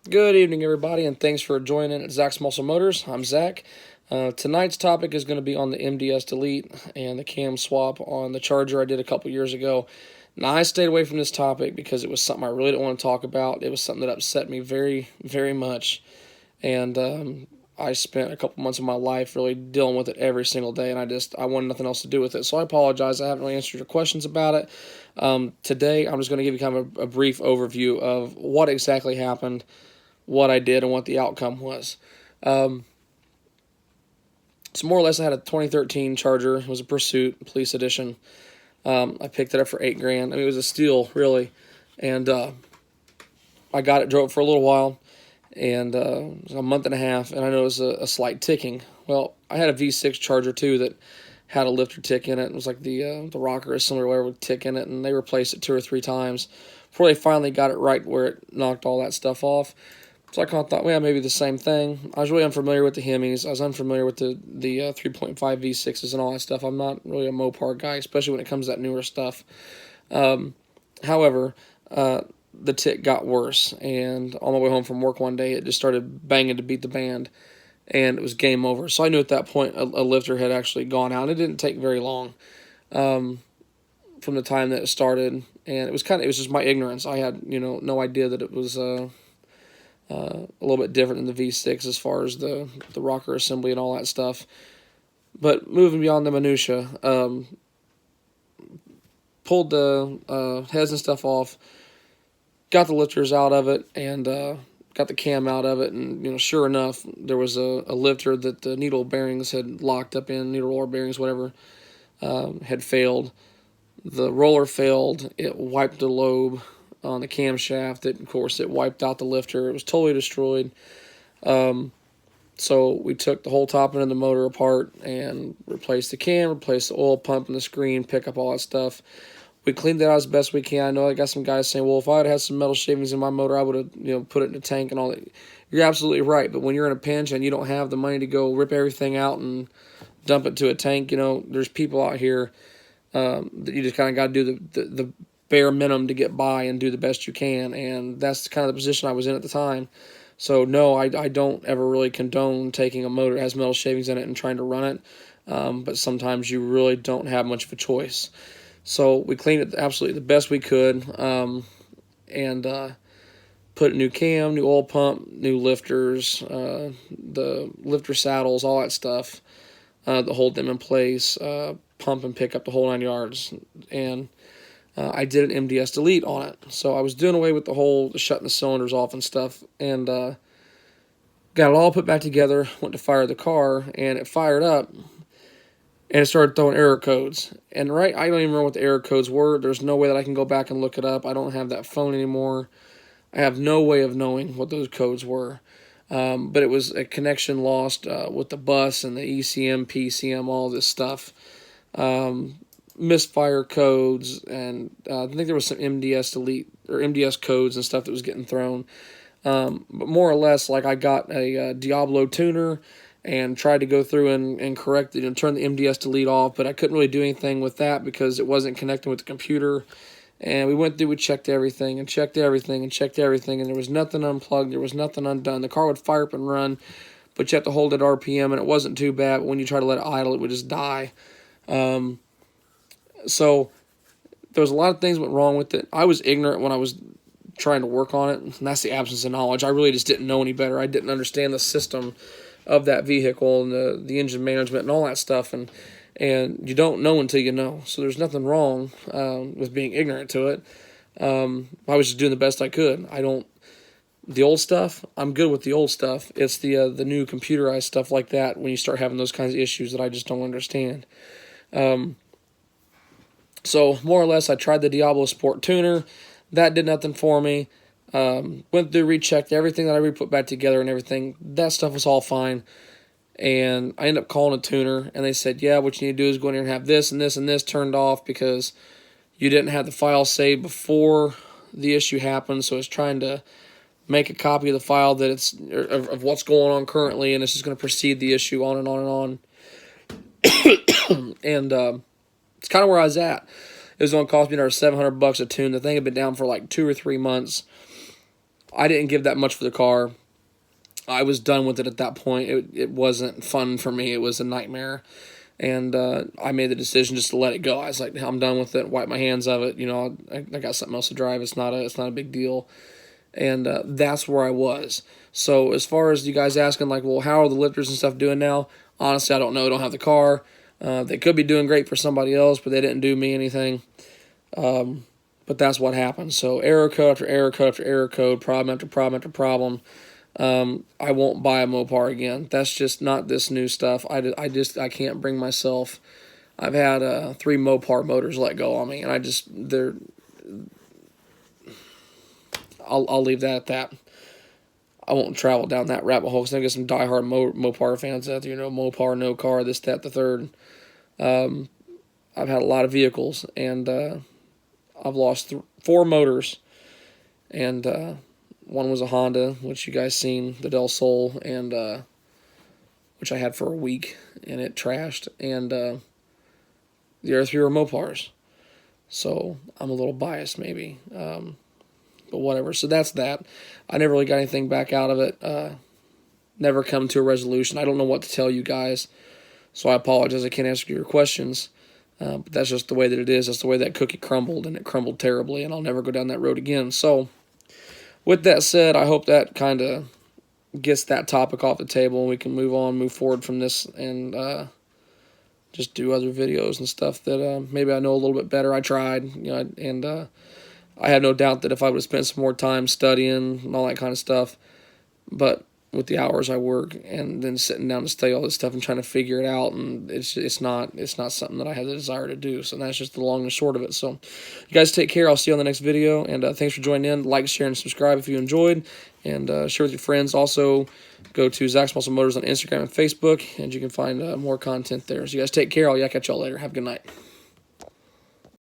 Good evening, everybody, and thanks for joining at Zach's Muscle Motors. I'm Zach. Tonight's topic is going to be on the MDS Delete and the cam swap on the Charger I did a couple years ago. Now, I stayed away from this topic because it was something I really didn't want to talk about. It was something that upset me very, very much, and I spent a couple months of my life really dealing with it every single day, and I wanted nothing else to do with it. So I apologize. I haven't really answered your questions about it. Today, I'm just going to give you kind of a brief overview of what exactly happened, what I did, and what the outcome was. So more or less, I had a 2013 Charger. It was a Pursuit Police Edition. I picked it up for $8 grand. I mean, it was a steal, really. And I got it, drove it for a little while, and it was a month and a half, and I noticed a slight ticking. Well, I had a V6 Charger too that had a lifter tick in it. It was like the rocker is similar with tick in it, and they replaced it 2 or 3 times before they finally got it right where it knocked all that stuff off. So I kind of thought, well, maybe the same thing. I was really unfamiliar with the Hemis. I was unfamiliar with the 3.5 V6s and all that stuff. I'm not really a Mopar guy, especially when it comes to that newer stuff. However, the tick got worse, and on my way home from work one day, it just started banging to beat the band, and it was game over. So I knew at that point a lifter had actually gone out. It didn't take very long from the time that it started, and it was just my ignorance. I had no idea that it was a little bit different than the V6 as far as the rocker assembly and all that stuff. But moving beyond the minutia, pulled the heads and stuff off, got the lifters out of it, and got the cam out of it. And sure enough, there was a lifter that the needle bearings had locked up in, needle roller bearings, whatever, had failed. The roller failed. It wiped the lobe on the camshaft. Of course, it wiped out the lifter. It was totally destroyed. So we took the whole top end of the motor apart and replaced the cam, replaced the oil pump and the screen, pick up all that stuff. We cleaned that out as best we can. I know I got some guys saying, well, if I had had some metal shavings in my motor, I would have put it in a tank and all that. You're absolutely right, but when you're in a pinch and you don't have the money to go rip everything out and dump it to a tank, there's people out here that you just kind of got to do the bare minimum to get by and do the best you can, and that's kind of the position I was in at the time. So no, I don't ever really condone taking a motor that has metal shavings in it and trying to run it, but sometimes you really don't have much of a choice. So we cleaned it absolutely the best we could, and put a new cam, new oil pump, new lifters, the lifter saddles, all that stuff that hold them in place, pump and pick up the whole 9 yards, and I did an MDS delete on it. So I was doing away with the whole shutting the cylinders off and stuff, and got it all put back together, went to fire the car, and it fired up, and it started throwing error codes. And I don't even remember what the error codes were. There's no way that I can go back and look it up. I don't have that phone anymore. I have no way of knowing what those codes were. But it was a connection lost with the bus and the ECM, PCM, all this stuff. Misfire codes, and I think there was some MDS delete or MDS codes and stuff that was getting thrown. But more or less, like I got a Diablo tuner and tried to go through and correct it and turn the MDS delete off, but I couldn't really do anything with that because it wasn't connecting with the computer. And we checked everything and checked everything and checked everything, and there was nothing unplugged, there was nothing undone. The car would fire up and run, but you have to hold it RPM, and it wasn't too bad, but when you try to let it idle, it would just die. So there was a lot of things went wrong with it. I was ignorant when I was trying to work on it, and that's the absence of knowledge. I really just didn't know any better. I didn't understand the system of that vehicle and the engine management and all that stuff, and you don't know until you know. So there's nothing wrong with being ignorant to it. I was just doing the best I could. The old stuff, I'm good with the old stuff. It's the new computerized stuff like that when you start having those kinds of issues that I just don't understand. So more or less, I tried the Diablo Sport tuner. That did nothing for me. Went through, rechecked everything that I put back together and everything. That stuff was all fine. And I ended up calling a tuner, and they said, yeah, what you need to do is go in here and have this and this and this turned off because you didn't have the file saved before the issue happened, so it's trying to make a copy of the file that it's of what's going on currently, and it's just going to proceed the issue on and on and on. And it's kind of where I was at. It was going to cost me another $700 a tune. The thing had been down for like 2 or 3 months. I didn't give that much for the car. I was done with it at that point. It wasn't fun for me. It was a nightmare. And I made the decision just to let it go. I was like, I'm done with it. Wipe my hands of it. You know, I got something else to drive. It's not a big deal. And that's where I was. So as far as you guys asking, like, well, how are the lifters and stuff doing now? Honestly, I don't know. I don't have the car. They could be doing great for somebody else, but they didn't do me anything. But that's what happened. So error code after error code after error code, problem after problem after problem. I won't buy a Mopar again. That's just not this new stuff. I can't bring myself. I've had 3 Mopar motors let go on me, and I'll leave that at that. I won't travel down that rabbit hole because I get some diehard Mopar fans out there. You know, Mopar, no car, this, that, the third. I've had a lot of vehicles, and I've lost 4 motors, and one was a Honda, which you guys seen, the Del Sol, and which I had for a week, and it trashed, and the other 3 were Mopars. So I'm a little biased, maybe. But whatever. So that's that. I never really got anything back out of it. Never come to a resolution. I don't know what to tell you guys. So I apologize. I can't answer your questions. But that's just the way that it is. That's the way that cookie crumbled, and it crumbled terribly, and I'll never go down that road again. So with that said, I hope that kind of gets that topic off the table, and we can move forward from this, and just do other videos and stuff that maybe I know a little bit better. I tried, you know, and I have no doubt that if I would have spent some more time studying and all that kind of stuff, but with the hours I work and then sitting down to study all this stuff and trying to figure it out, and it's not something that I have the desire to do. So that's just the long and short of it. So you guys take care. I'll see you on the next video, and thanks for joining in. Like, share, and subscribe if you enjoyed, and share with your friends. Also, go to Zach's Muscle Motors on Instagram and Facebook, and you can find more content there. So you guys take care. I'll catch y'all later. Have a good night.